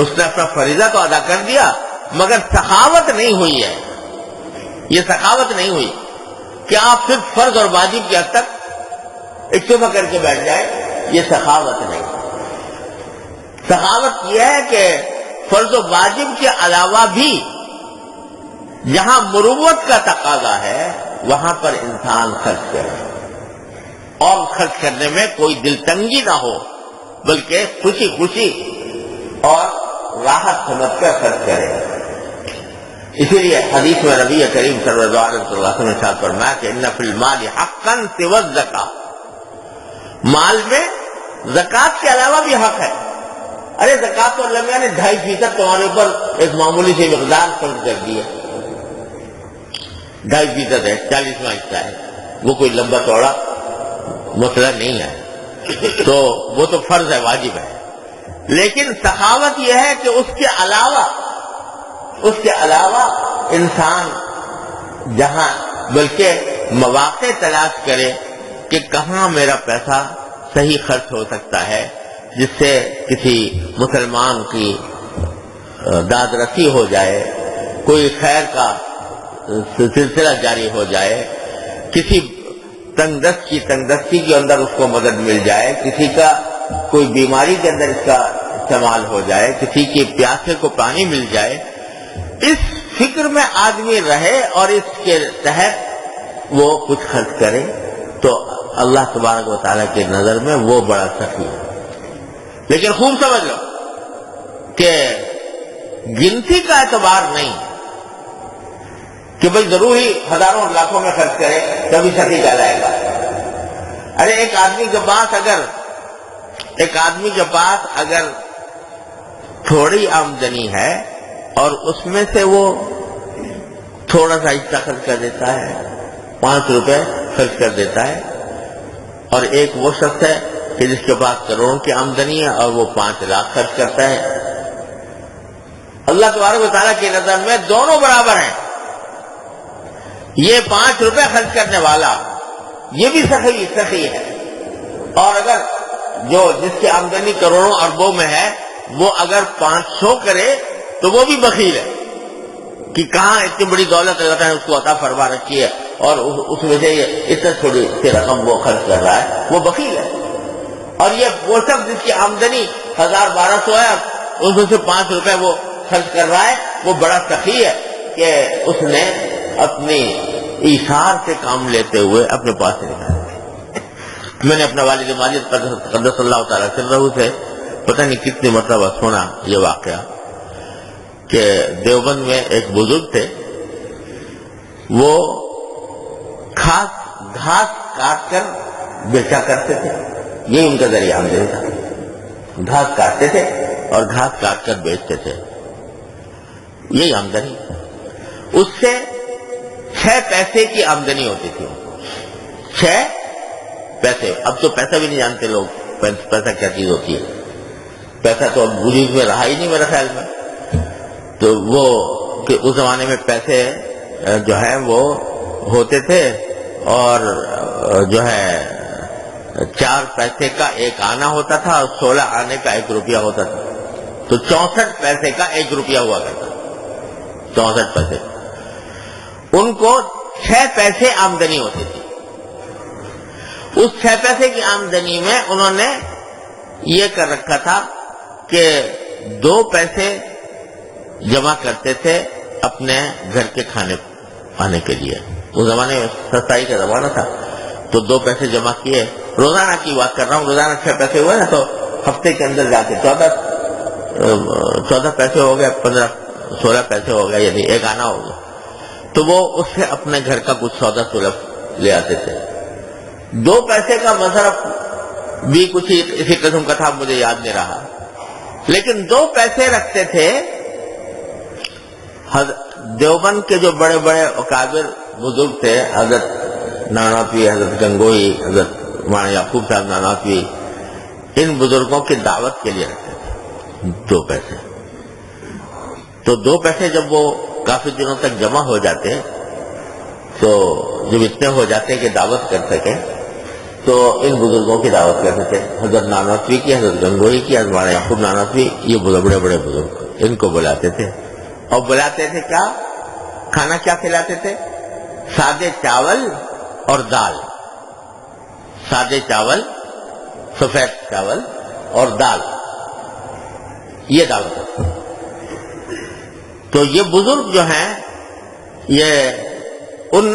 اس نے اپنا فریضہ تو ادا کر دیا مگر سخاوت نہیں ہوئی ہے. یہ سخاوت نہیں ہوئی کہ آپ صرف فرض اور واجب کے حد تک اکتفا کر کے بیٹھ جائیں، یہ سخاوت نہیں. سخاوت یہ ہے کہ فرض و واجب کے علاوہ بھی جہاں مروت کا تقاضا ہے وہاں پر انسان خرچ کرے، اور خرچ کرنے میں کوئی دل تنگی نہ ہو بلکہ خوشی خوشی اور راحت سمجھ کر خرچ کرے. اسی لیے حدیث میں نبی کریم صلی اللہ علیہ وسلم نے ارشاد فرمایا کہ ان فی المال حقا سوى الزکاۃ، مال میں زکوٰۃ کے علاوہ بھی حق ہے. ارے زکوٰۃ تو اللہ نے 2.5% تمہارے اوپر ایک معمولی سی مقدار فرض کر دی ہے، 2.5% ہے، 40واں حصہ ہے، وہ کوئی لمبا چوڑا مسئلہ نہیں ہے، تو وہ تو فرض ہے، واجب ہے. لیکن سخاوت یہ ہے کہ اس کے علاوہ انسان جہاں بلکہ مواقع تلاش کرے کہ کہاں میرا پیسہ صحیح خرچ ہو سکتا ہے جس سے کسی مسلمان کی داد رسی ہو جائے، کوئی خیر کا سلسلہ جاری ہو جائے، کسی تنگدستی کے اندر اس کو مدد مل جائے، کسی کا کوئی بیماری کے اندر اس کا استعمال ہو جائے، کسی کے پیاسے کو پانی مل جائے. اس فکر میں آدمی رہے اور اس کے تحت وہ کچھ خرچ کرے تو اللہ تبارک و تعالیٰ کی نظر میں وہ بڑا سخی ہے. لیکن خوب سمجھ لو کہ گنتی کا اعتبار نہیں کہ بھئی ضرور ہی ہزاروں لاکھوں میں خرچ کرے تبھی سخی کہلائے گا. ارے ایک آدمی کے پاس اگر تھوڑی آمدنی ہے اور اس میں سے وہ تھوڑا سا حصہ خرچ کر دیتا ہے، 5 روپے خرچ کر دیتا ہے، اور ایک وہ شخص ہے کہ جس کے پاس کروڑوں کی آمدنی ہے اور وہ 5 لاکھ خرچ کرتا ہے، اللہ تبارک و تعالیٰ کی نظر میں دونوں برابر ہیں. یہ 5 روپے خرچ کرنے والا یہ بھی سخی ہے، اور اگر جس کی آمدنی کروڑوں اربوں میں ہے وہ اگر 500 کرے تو وہ بھی بخیل ہے کہ کہاں اتنی بڑی دولت اللہ تعالیٰ نے اس کو عطا فرما رکھی ہے اور اس میں سے اتنا تھوڑی سی رقم وہ خرچ کر رہا ہے، وہ بخیل ہے. اور یہ وہ سب جس کی آمدنی 1000-1200 ہے اس میں سے 5 روپے وہ خرچ کر رہا ہے، وہ بڑا سخی ہے کہ اس نے اپنی ایثار سے کام لیتے ہوئے اپنے پاس سے نکالا۔ میں نے اپنا والد ماجد قدس اللہ تعالیٰ سرہ سے پتہ نہیں کتنی مرتبہ سنا یہ واقعہ کہ دیوبند میں ایک بزرگ تھے، وہ گھاس کاٹ کر بیچا کرتے تھے، یہ ان کا ذریعہ آمدنی تھا۔ گھاس کاٹتے تھے اور گھاس کاٹ کر بیچتے تھے، یہی آمدنی۔ اس سے 6 پیسے کی آمدنی ہوتی تھی، 6 پیسے۔ اب تو پیسہ بھی نہیں جانتے لوگ، پیسہ کیا چیز ہوتی ہے۔ پیسہ تو اب وجود میں رہا ہی نہیں میرے خیال میں۔ تو وہ کہ اس زمانے میں پیسے جو ہے وہ ہوتے تھے، اور جو ہے 4 پیسے کا 1 آنا ہوتا تھا اور 16 آنے کا 1 روپیہ ہوتا تھا، تو 64 پیسے کا 1 روپیہ ہوا کرتا تھا، 64 پیسے۔ ان کو 6 پیسے آمدنی ہوتی تھی۔ اس 6 پیسے کی آمدنی میں انہوں نے یہ کر رکھا تھا کہ 2 پیسے جمع کرتے تھے اپنے گھر کے کھانے پانے کے لیے۔ اس زمانے میں سستائی کا زمانہ تھا، تو 2 پیسے جمع کیے۔ روزانہ کی بات کر رہا ہوں، روزانہ 6 پیسے ہوئے نا، تو ہفتے کے اندر جا کے 14 پیسے ہو گئے، 16 پیسے ہو گئے، یعنی 1 آنا ہو گیا۔ تو وہ اس سے اپنے گھر کا کچھ سودا سلف لے آتے تھے۔ 2 پیسے کا مصرف بھی کچھ اسی قسم کا تھا، مجھے یاد نہیں رہا، لیکن 2 پیسے رکھتے تھے۔ دیوبند کے جو بڑے بڑے اکابر بزرگ تھے، حضرت نانوتوی، حضرت گنگوئی، حضرت مولانا یعقوب صاحب نانوتوی، ان بزرگوں کی دعوت کے لیے رکھتے تھے 2 پیسے۔ تو 2 پیسے جب وہ کافی دنوں تک جمع ہو جاتے، تو جب اتنے ہو جاتے کہ دعوت کر سکے، تو ان بزرگوں کی دعوت کرتے تھے، حضرت نانوتوی کی، حضرت گنگوئی کی، حضرت مولانا یعقوب نانوتوی، یہ بڑے بڑے بزرگ، ان کو بلاتے تھے۔ اور بلاتے تھے کیا؟ کھانا کیا کھلاتے تھے؟ سادے چاول اور دال، سادے چاول، سفید چاول اور دال، یہ دعوت۔ تو یہ بزرگ جو ہیں، یہ ان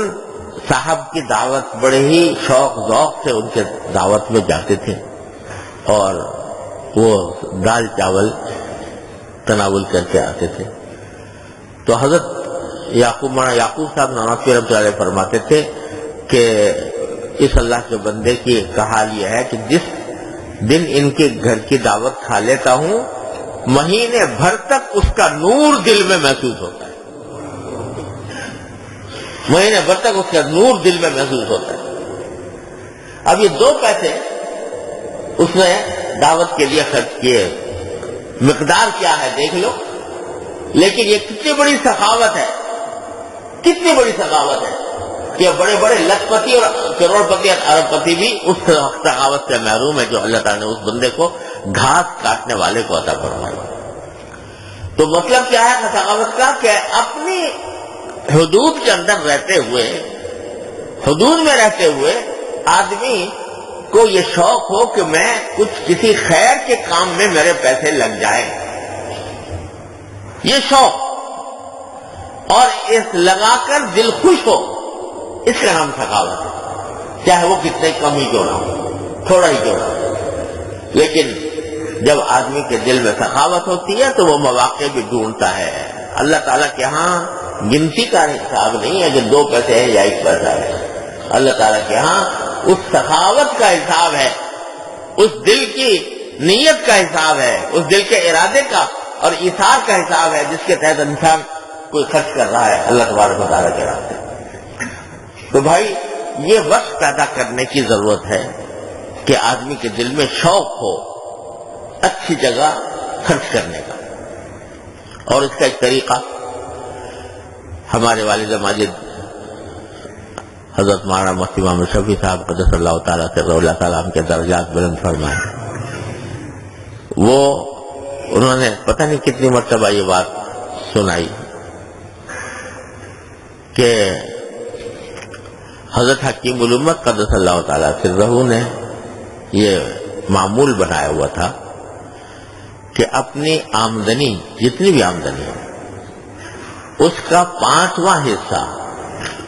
صاحب کی دعوت بڑے ہی شوق ذوق سے ان کے دعوت میں جاتے تھے، اور وہ دال چاول تناول کر کے آتے تھے۔ تو حضرت یعقوب صاحب نانوتوی رحمۃ اللہ علیہ فرماتے تھے کہ اس اللہ کے بندے کی کا حال یہ ہے کہ جس دن ان کے گھر کی دعوت کھا لیتا ہوں، مہینے بھر تک اس کا نور دل میں محسوس ہوتا ہے، مہینے بھر تک اس کا نور دل میں محسوس ہوتا ہے۔ اب یہ 2 پیسے اس نے دعوت کے لیے خرچ کیے، مقدار کیا ہے دیکھ لو، لیکن یہ کتنی بڑی سخاوت ہے، کتنی بڑی سخاوت ہے کہ بڑے بڑے لکھ پتی اور کروڑ پتی اور ارب پتی بھی اس سخاوت سے محروم ہے جو اللہ تعالیٰ نے اس بندے کو گھاس کاٹنے والے کو عطا فرمایا۔ تو مطلب کیا ہے سخاوت کا؟ کہ اپنی حدود کے اندر رہتے ہوئے، حدود میں رہتے ہوئے آدمی کو یہ شوق ہو کہ میں کسی خیر کے کام میں میرے پیسے لگ جائیں، یہ شوق، اور اس لگا کر دل خوش ہو، اس کا نام سخاوت ہے، چاہے وہ کتنے کم ہی کیوں نہ ہو، تھوڑا ہی کیوں نہ ہو۔ لیکن جب آدمی کے دل میں سخاوت ہوتی ہے تو وہ مواقع بھی ڈھونڈتا ہے۔ اللہ تعالیٰ کے ہاں گنتی کا حساب نہیں ہے کہ 2 پیسے ہیں یا 1 پیسہ ہے، اللہ تعالیٰ کے ہاں اس سخاوت کا حساب ہے، اس دل کی نیت کا حساب ہے، اس دل کے ارادے کا اور ایثار کا حساب ہے جس کے تحت انسان کوئی خرچ کر رہا ہے اللہ تبارک و تعالیٰ کے راستے۔ تو بھائی یہ وقت پیدا کرنے کی ضرورت ہے کہ آدمی کے دل میں شوق ہو اچھی جگہ خرچ کرنے کا، اور اس کا ایک طریقہ ہمارے والد ماجد حضرت مولانا مفتی محمد شفیع صاحب قدس اللہ تعالیٰ سے اللہ تعالیٰ کے درجات بلند فرمائے، وہ انہوں نے پتہ نہیں کتنی مرتبہ یہ بات سنائی کہ حضرت حکیم الامت قدس اللہ تعالیٰ سرہ نے یہ معمول بنایا ہوا تھا کہ اپنی آمدنی، جتنی بھی آمدنی ہو، اس کا 5واں حصہ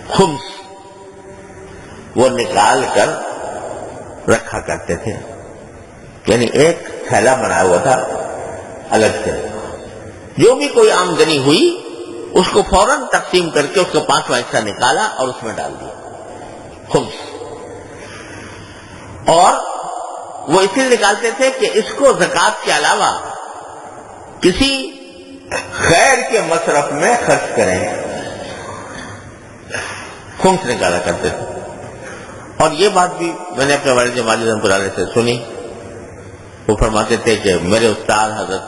خمس وہ نکال کر رکھا کرتے تھے، یعنی ایک تھیلا بنا ہوا تھا الگ سے، جو بھی کوئی آمدنی ہوئی اس کو فوراً تقسیم کر کے اس کا 5واں حصہ نکالا اور اس میں ڈال دیا، خمس۔ اور وہ اس لیے نکالتے تھے کہ اس کو زکوٰۃ کے علاوہ کسی خیر کے مصرف میں خرچ کریں، خمس نکالا کرتے تھے۔ اور یہ بات بھی میں نے اپنے والد ماجد رحمۃ اللہ علیہ سے سنی، وہ فرماتے تھے کہ میرے استاد حضرت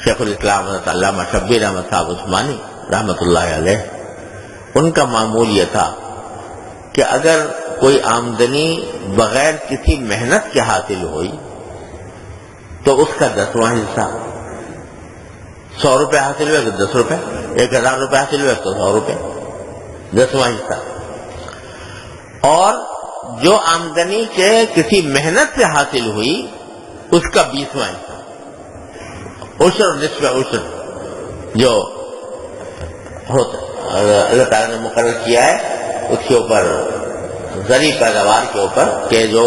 شیخ الاسلام حضرت علامہ شبیر احمد صاحب عثمانی رحمۃ اللہ علیہ، ان کا معمول یہ تھا کہ اگر کوئی آمدنی بغیر کسی محنت کے حاصل ہوئی تو اس کا 10واں حصہ، 100 روپے حاصل ہوئے تو 10 روپے، 1000 روپے حاصل ہوئے تو 100 روپے، 10واں حصہ۔ اور جو آمدنی کے کسی محنت سے حاصل ہوئی اس کا 20واں حصہ، عشر نصف عشر جو ہوتا اللہ تعالیٰ نے مقرر کیا ہے اس کے اوپر، زرعی پیداوار کے اوپر، کہ جو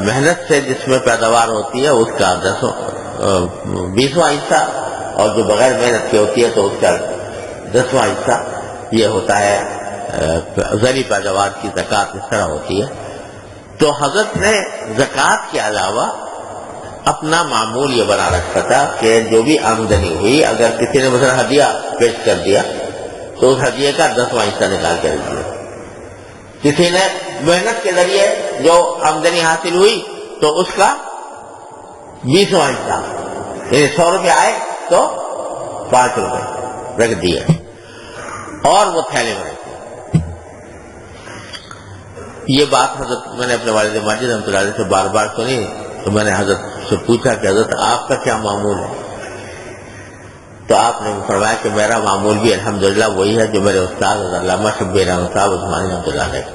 محنت سے جس میں پیداوار ہوتی ہے اس کا 20واں حصہ، اور جو بغیر محنت کی ہوتی ہے تو اس کا 10واں حصہ، یہ ہوتا ہے زرعی پیداوار کی زکوٰۃ اس طرح ہوتی ہے۔ تو حضرت نے زکوٰۃ کے علاوہ اپنا معمول یہ بنا رکھا تھا کہ جو بھی آمدنی ہوئی، اگر کسی نے مثلا ہدیہ پیش کر دیا تو اس ہدیے کا 10واں حصہ نکال کے رکھ دیا، کسی نے محنت کے ذریعے جو آمدنی حاصل ہوئی تو اس کا 20واں حصہ، یعنی 100 روپے آئے تو 5 روپے رکھ دیے، اور وہ تھیلے میں رکھ۔ یہ بات حضرت میں نے اپنے والد ماجد رحمۃ اللہ علیہ سے بار بار سنی، تو میں نے حضرت سے پوچھا کہ حضرت آپ کا کیا معمول ہے؟ تو آپ نے فرمایا کہ میرا معمول بھی الحمدللہ وہی ہے جو میرے استاد حضرت علامہ شبیر احمد صاحب عثمانی رحمۃ اللہ علیہ۔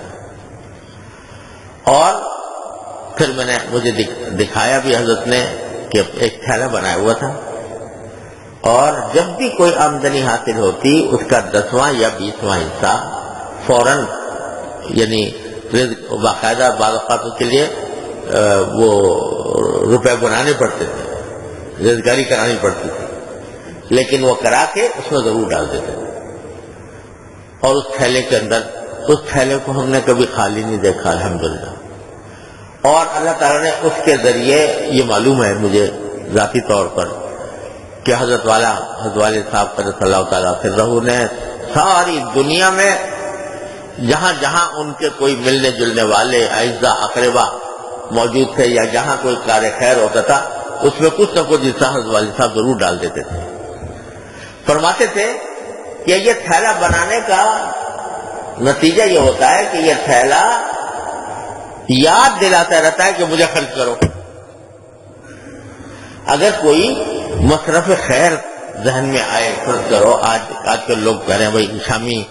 اور پھر میں نے مجھے دکھایا بھی حضرت نے کہ ایک تھیلا بنایا ہوا تھا، اور جب بھی کوئی آمدنی حاصل ہوتی اس کا 10واں یا 20واں حصہ فوراً، یعنی باقاعدہ بعض اوقات کے لیے وہ روپے بنانے پڑتے تھے، رزگاری کرانی پڑتی تھی، لیکن وہ کرا کے اس میں ضرور ڈال دیتے تھے۔ اور اس تھیلے کے اندر، اس تھیلے کو ہم نے کبھی خالی نہیں دیکھا الحمدللہ۔ اور اللہ تعالیٰ نے اس کے ذریعے یہ معلوم ہے مجھے ذاتی طور پر کہ حضرت والد صاحب قدس اللہ تعالیٰ سرہ نے ساری دنیا میں جہاں جہاں ان کے کوئی ملنے جلنے والے اعزاء اقربا موجود تھے یا جہاں کوئی کار خیر ہوتا تھا اس میں کچھ نہ کچھ حصہ حضرت والد صاحب ضرور ڈال دیتے تھے۔ فرماتے تھے کہ یہ تھیلا بنانے کا نتیجہ یہ ہوتا ہے کہ یہ تھیلا یاد دلاتا رہتا ہے کہ مجھے خرچ کرو۔ اگر کوئی مصرف خیر ذہن میں آئے، خرچ کرو، آج کل لوگ کہہ رہے ہیں بھائی شامی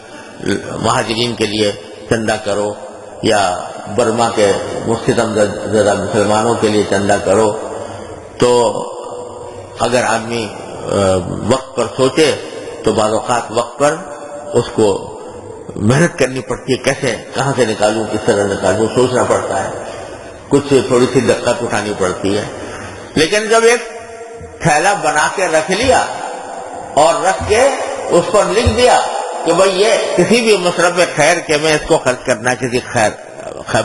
مہاجرین کے لیے چندہ کرو، یا برما کے مستم زدہ مسلمانوں کے لیے چندہ کرو، تو اگر آدمی وقت پر سوچے تو بعض اوقات وقت پر اس کو محنت کرنی پڑتی ہے، کیسے کہاں سے نکالوں، کس طرح نکالوں، سوچنا پڑتا ہے، کچھ تھوڑی سی دقت اٹھانی پڑتی ہے۔ لیکن جب ایک تھیلا بنا کے رکھ لیا اور رکھ کے اس پر لکھ دیا کہ بھائی یہ کسی بھی مصرف خیر کے میں اس کو خرچ کرنا، کسی خیر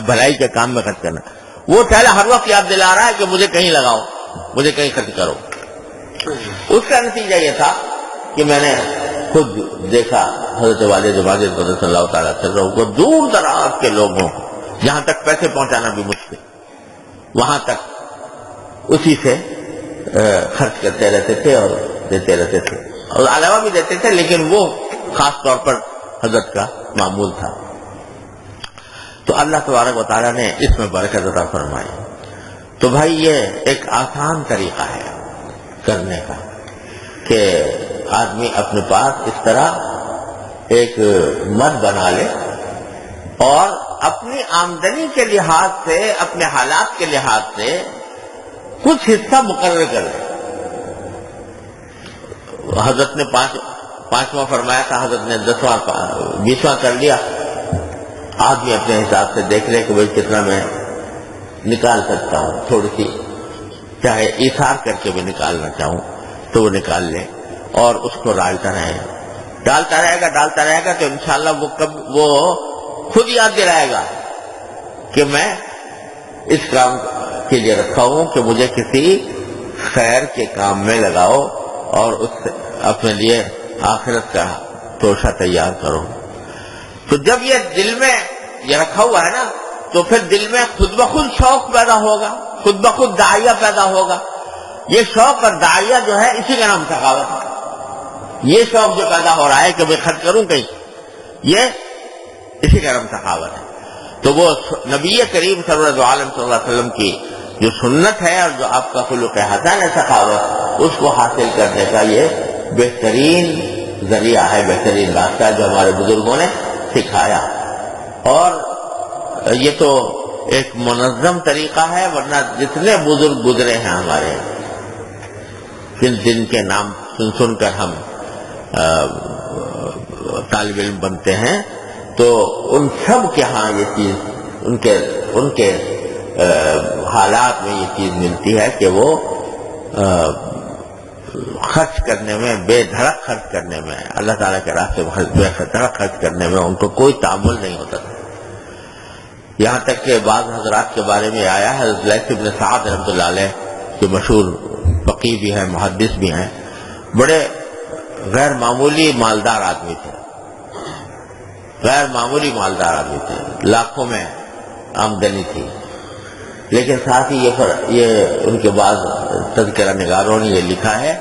بھلائی کے کام میں خرچ کرنا، وہ تھیلا ہر وقت یاد دلا رہا ہے کہ مجھے کہیں لگاؤ، مجھے کہیں خرچ کرو۔ اس کا نتیجہ یہ تھا کہ میں نے خود دیکھا حضرت والد ماجد قدس اللہ تعالیٰ سرہ کو دور دراز کے لوگوں کو، جہاں تک پیسے پہنچانا بھی مشکل، وہاں تک اسی سے خرچ کرتے رہتے تھے اور دیتے رہتے تھے، اور علاوہ بھی دیتے تھے، لیکن وہ خاص طور پر حضرت کا معمول تھا۔ تو اللہ تبارک و تعالیٰ نے اس میں برکت عطا فرمائی۔ تو بھائی یہ ایک آسان طریقہ ہے کرنے کا کہ آدمی اپنے پاس اس طرح ایک مد بنا لے اور اپنی آمدنی کے لحاظ سے، اپنے حالات کے لحاظ سے کچھ حصہ مقرر کر لے۔ حضرت نے 5واں فرمایا تھا حضرت نے، 10واں 20واں کر لیا. آدمی اپنے حساب سے دیکھ لے کہ بھائی کتنا میں نکال سکتا ہوں، تھوڑی سی چاہے ایثار کر کے بھی نکالنا چاہوں تو وہ نکال لے اور اس کو ڈالتا رہے گا تو انشاءاللہ وہ خود یاد دلائے گا کہ میں اس کام کے لیے رکھا ہوں کہ مجھے کسی خیر کے کام میں لگاؤ اور اس سے اپنے لیے آخرت کا توشہ تیار کرو. تو جب یہ دل میں یہ رکھا ہوا ہے نا تو پھر دل میں خود بخود شوق پیدا ہوگا، خود بخود داعیہ پیدا ہوگا. یہ شوق اور داعیہ جو ہے اسی کا نام سخاوت ہے. یہ شوق جو پیدا ہو رہا ہے کہ میں خرچ کروں کہیں، یہ اسی کا نام سخاوت ہے. تو وہ نبی کریم صلی اللہ علیہ وسلم کی جو سنت ہے اور جو آپ کا خلق حسن ہے سخاوت، اس کو حاصل کرنے کا یہ بہترین ذریعہ ہے، بہترین راستہ جو ہمارے بزرگوں نے سکھایا. اور یہ تو ایک منظم طریقہ ہے، ورنہ جتنے بزرگ گزرے ہیں ہمارے، جن کے نام سن کر ہم طالب علم بنتے ہیں، تو ان سب کے ہاں یہ چیز ان کے حالات میں یہ چیز ملتی ہے کہ وہ خرچ کرنے میں، بے دھڑک خرچ کرنے میں، اللہ تعالیٰ کے راستے میں بے دھڑک خرچ کرنے میں ان کو کوئی تعامل نہیں ہوتا تھا. یہاں تک کہ بعض حضرات کے بارے میں آیا ہے، حضرت لیث بن سعد رحمۃ اللہ علیہ جو مشہور فقیہ بھی ہیں، محدث بھی ہیں، بڑے غیر معمولی مالدار آدمی تھے، لاکھوں میں آمدنی تھی. لیکن ساتھ ہی یہ ان کے بعض تذکرہ نگاروں نے یہ لکھا ہے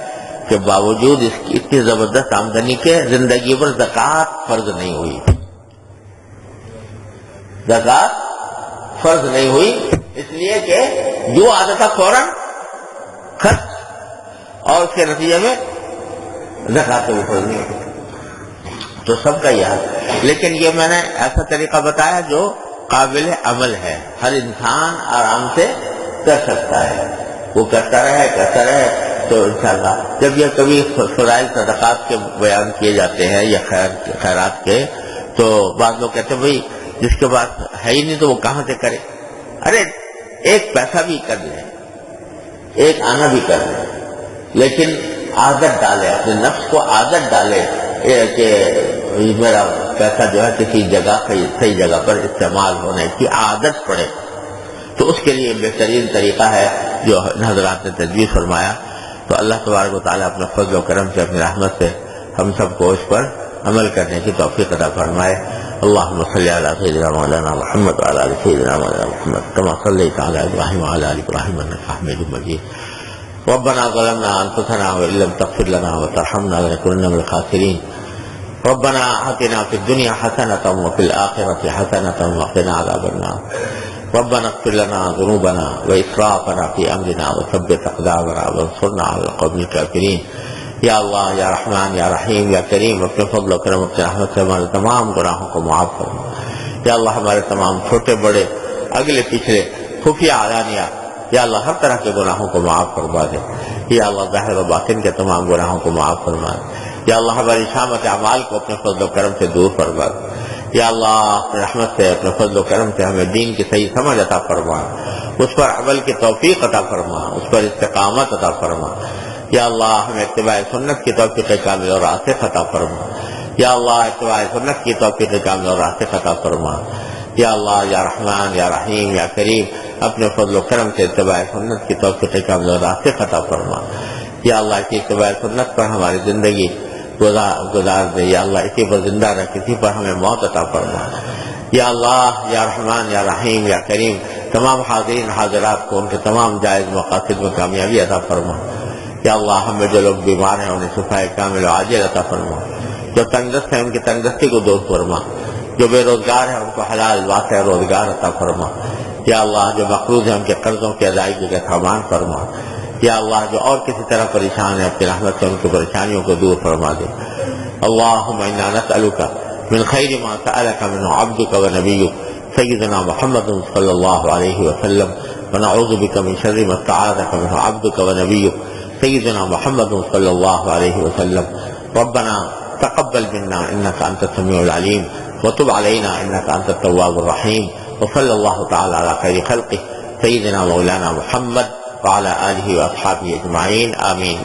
کہ باوجود اس کی اتنی زبردست آمدنی کے زندگی پر زکوٰۃ فرض نہیں ہوئی. زکوٰۃ فرض نہیں ہوئی اس لیے کہ جو آتا تھا فوراً خرچ، اور اس کے نتیجے میں زکوٰۃ بھی فرض نہیں ہوتی. تو سب کا یہ ہے. لیکن یہ میں نے ایسا طریقہ بتایا جو قابل عمل ہے، ہر انسان آرام سے کر سکتا ہے. وہ کرتا رہے تو انشاءاللہ جب یہ کبھی فرائض صدقات کے بیان کیے جاتے ہیں یا خیرات کے، تو بعض لوگ کہتے ہیں بھائی جس کے پاس ہے ہی نہیں تو وہ کہاں سے کرے. ارے ایک پیسہ بھی کر لے، ایک آنا بھی کر لے، لیکن عادت ڈالے، اپنے نفس کو عادت ڈالے کہ میرا پیسہ جو ہے کسی جگہ صحیح جگہ پر استعمال ہونے کی عادت پڑے. تو اس کے لیے بہترین طریقہ ہے جو حضرات نے تجویز فرمایا. تو اللہ تبارک و تعالیٰ اپنے فضل و کرم سے، اپنی رحمت سے ہم سب کو اس پر عمل کرنے کی توفیق عطا فرمائے. اللہم صلی علی سیدنا مولانا محمد وعلی آل سیدنا مولانا محمد کما صلیت علی ابراہیم وعلی آل ابراہیم انک حمید مجید. ربنا ظلمنا انفسنا وان لم تغفر لنا وترحمنا لنكونن من الخاسرین. ربنا آتنا في الدنيا حسنة وفي الآخرة حسنة وقنا عذاب النار. ربنا اغفر لنا ذنوبنا وإسرافنا في أمرنا وثبت أقدامنا وانصرنا على القوم الكافرين. یا اللہ، یا رحمان، یا رحیم، یا کریم، اپنے فضل و کرم، اپنے رحمت سے ہمارے تمام گناہوں کو معاف فرما. یا اللہ ہمارے تمام چھوٹے بڑے، اگلے پچھلے، خفیہ علانیہ، یا اللہ ہر طرح کے گناہوں کو معاف فرما دے. یا اللہ ظاہر و باطن کے تمام گناہوں کو معاف فرما دے. یا اللہ ہماری شامت اعمال کو اپنے فضل و کرم سے دور فرما دے. یا اللہ اپنے رحمت سے، اپنے فضل و کرم سے ہمیں دین کی صحیح سمجھ عطا فرما، اس پر عمل کی توفیق عطا فرما، اس پر استقامت عطا فرما. یا اللہ ہمیں اتباع سنت کی توفیق کامل اور راسخ عطا فرما. یا اللہ اتباع سنت کی توفیق کامل اور راسخ عطا فرما. یا اللہ، یا رحمان، یا رحیم، یا کریم، اپنے فضل و کرم سے اتباع سنت کی توفیق کامل اور راسخ عطا فرما. یا اللہ اسی اتباع سنت پر ہماری زندگی گزار دے. یا اللہ اسی پر زندہ رہ، کسی پر ہمیں موت عطا فرما. یا اللہ، یا رحمان، یا رحیم، یا کریم، تمام حاضرین حاضرات کو ان کے تمام جائز مقاصد میں کامیابی عطا فرما. یا اللہ ہمیں جو لوگ بیمار ہیں انہیں شفاء کامل و عاجل عطا فرما. جو تنگدست ہیں ان کی تنگدستی کو دور فرما. جو بے روزگار ہیں ان کو حلال واسع روزگار عطا فرما. یا اللہ جو مقروض ہیں ان کے قرضوں کی ادائیگی کا سامان فرما. یا اللہ جو اور کسی طرح پریشان ہے اپنی رحمت سے ان کی پریشانیوں کو دور فرما دے. اللہم انا نسألک من خیر ما سألک منہ عبدک و نبیک سیدنا محمد صلی اللہ علیہ وسلم ونعوذ بک من شر ما استعاذک منہ عبدک و نبیک سیدنا محمد صلی اللہ علیہ وسلم. ربنا تقبل منا انك انت السميع العليم وتب علينا انك انت التواب الرحيم وصلى الله تعالى على خير خلقه سيدنا مولانا محمد وعلى آله واصحابه اجمعين آمين.